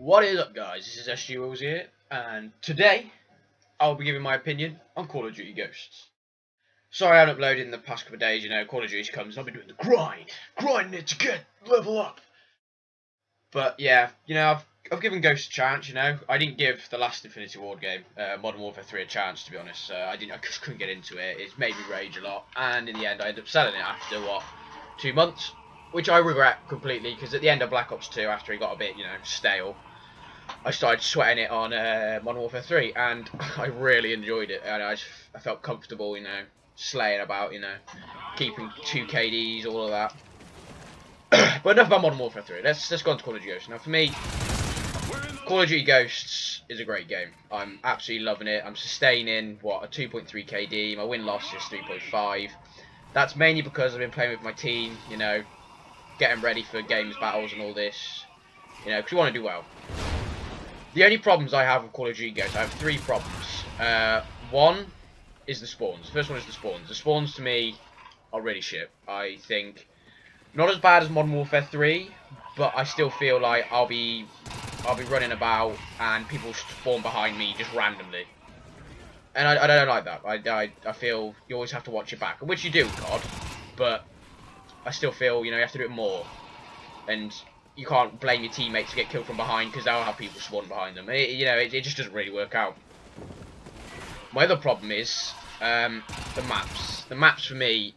What is up, guys? This is SG Wills here, and today I'll be giving my opinion on Call of Duty Ghosts. Sorry I haven't uploaded in the past couple of days, Call of Duty comes and I've been doing the grinding it to get level up. But yeah, I've given Ghosts a chance, I didn't give the last Infinity Ward game, Modern Warfare 3, a chance, to be honest. I just couldn't get into it. It's made me rage a lot, and in the end I ended up selling it after, 2 months? Which I regret completely, because at the end of Black Ops 2, after it got a bit, stale, I started sweating it on Modern Warfare 3, and I really enjoyed it. And I felt comfortable, slaying about, keeping 2 KDs, all of that. But enough about Modern Warfare 3. Let's go on to Call of Duty Ghosts. Now, for me, Call of Duty Ghosts is a great game. I'm absolutely loving it. I'm sustaining, a 2.3 KD. My win-loss is 3.5. That's mainly because I've been playing with my team, getting ready for games, battles, and all this, because we want to do well. The only problems I have with Call of Duty Ghosts, I have 3 problems. One is the spawns. The first one is the spawns. The spawns, to me, are really shit. I think not as bad as Modern Warfare 3, but I still feel like I'll be running about and people spawn behind me just randomly. And I don't like that. I feel you always have to watch your back, which you do, COD, but I still feel, you have to do it more. And you can't blame your teammates to get killed from behind, because they'll have people spawn behind them. It just doesn't really work out. My other problem is the maps. The maps for me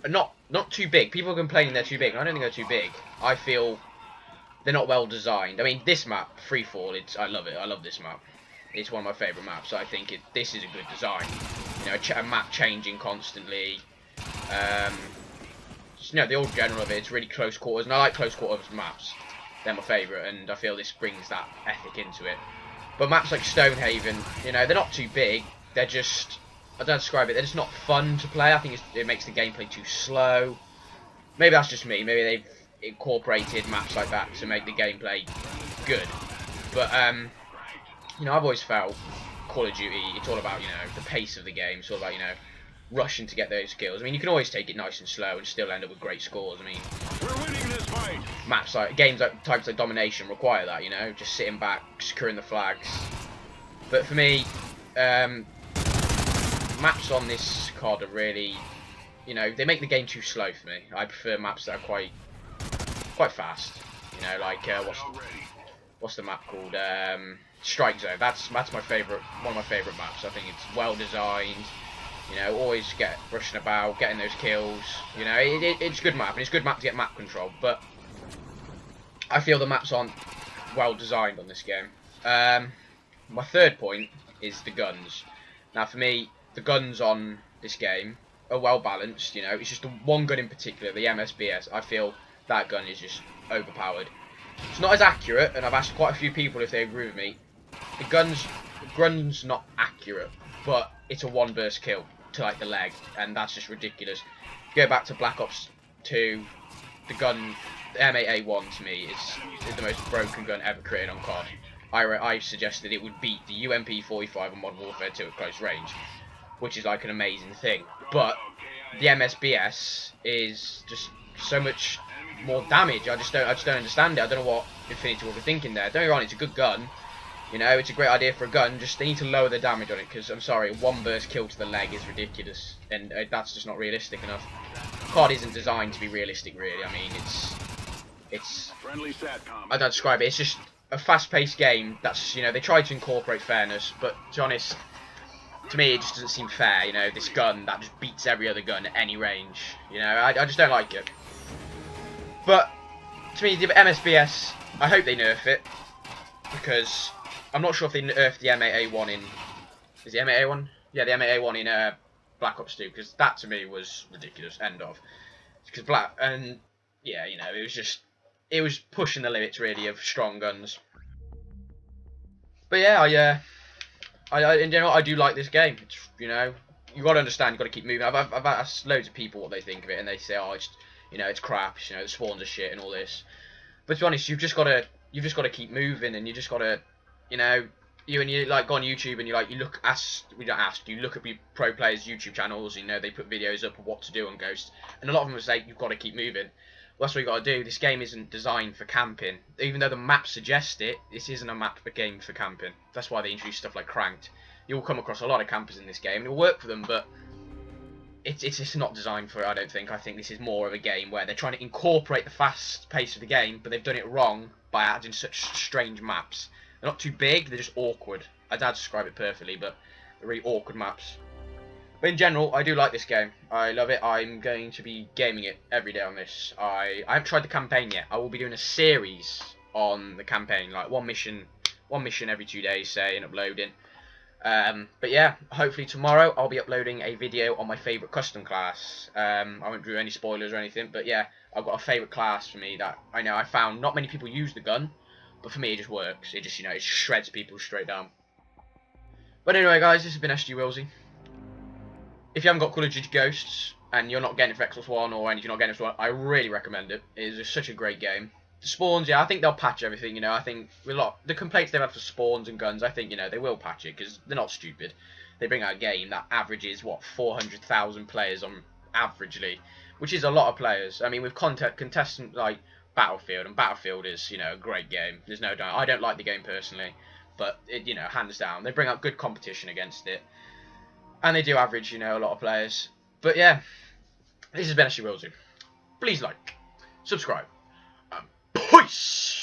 are not too big. People are complaining they're too big. I don't think they're too big. I feel they're not well designed. I mean, this map, Freefall, I love it. I love this map. It's one of my favourite maps. I think this is a good design. A map changing constantly. The old general of it, it's really close quarters, and I like close quarters maps. They're my favourite, and I feel this brings that ethic into it. But maps like Stonehaven, they're not too big. They're just, I don't describe it, they're just not fun to play. I think it makes the gameplay too slow. Maybe that's just me. Maybe they've incorporated maps like that to make the gameplay good. But I've always felt Call of Duty, it's all about, the pace of the game. It's all about, rushing to get those kills. I mean, you can always take it nice and slow and still end up with great scores. I mean, we're winning this fight. Types like Domination require that, just sitting back, securing the flags. But for me, maps on this COD are really, they make the game too slow for me. I prefer maps that are quite fast. Like what's the map called? Strike Zone. That's my favourite, one of my favourite maps. I think it's well designed. Always rushing about, getting those kills. It's a good map, and it's a good map to get map control. But I feel the maps aren't well designed on this game. My third point is the guns. Now, for me, the guns on this game are well balanced. It's just the one gun in particular, the MSBS. I feel that gun is just overpowered. It's not as accurate, and I've asked quite a few people if they agree with me. The gun's not accurate, but it's a one burst kill to like the leg, and that's just ridiculous. If you go back to Black Ops 2, the M8A1 to me is the most broken gun ever created on COD. I suggested it would beat the UMP45 on Modern Warfare 2 at close range, which is like an amazing thing. But the MSBS is just so much more damage. I just don't understand it. I don't know what Infinity Ward were thinking there. Don't get me wrong, it's a good gun. It's a great idea for a gun. Just they need to lower the damage on it, because I'm sorry, one burst kill to the leg is ridiculous, and that's just not realistic enough. COD isn't designed to be realistic, really. I mean, it's I don't describe it. It's just a fast-paced game. That's they try to incorporate fairness, but to be honest, to me it just doesn't seem fair. This gun that just beats every other gun at any range. I just don't like it. But to me, the MSBS, I hope they nerf it, because I'm not sure if they nerfed the M8A1 in... Is the M8A1? Yeah, the M8A1 in Black Ops 2, because that to me was ridiculous. End of. Because it was pushing the limits really of strong guns. But yeah, I in general I do like this game. It's, you got to understand, you got to keep moving. I've asked loads of people what they think of it, and they say, oh, it's crap. The spawns are shit and all this. But to be honest, you've just got to keep moving, and you just got to, you like go on YouTube and you look you look at pro players' YouTube channels. They put videos up of what to do on Ghost, and a lot of them say you've got to keep moving. Well, that's what you got to do. This game isn't designed for camping. Even though the map suggests it, this isn't a game for camping. That's why they introduce stuff like Cranked. You'll come across a lot of campers in this game, and it'll work for them, but it's just not designed for it, I don't think. I think this is more of a game where they're trying to incorporate the fast pace of the game, but they've done it wrong by adding such strange maps. They're not too big, they're just awkward. I'd describe it perfectly, but they're really awkward maps. But in general, I do like this game. I love it. I'm going to be gaming it every day on this. I haven't tried the campaign yet. I will be doing a series on the campaign, like one mission every 2 days, say, and uploading. But yeah, hopefully tomorrow I'll be uploading a video on my favourite custom class. I won't do any spoilers or anything, but yeah, I've got a favourite class for me that I know I found not many people use the gun, but for me it just works. It just, it shreds people straight down. But anyway, guys, this has been SG Willsey. If you haven't got Call of Duty Ghosts and you're not getting it for Xbox One or anything, you're not getting it for One, I really recommend it. It is just such a great game. The spawns, yeah, I think they'll patch everything. I think with the complaints they've had for spawns and guns, I think they will patch it because they're not stupid. They bring out a game that averages 400,000 players on averagely, which is a lot of players. I mean, with contestant like Battlefield, and Battlefield is a great game. There's no doubt. I don't like the game personally, but it hands down they bring out good competition against it. And they do average, a lot of players. But yeah, this has been SG Willsey. Please like, subscribe, and peace!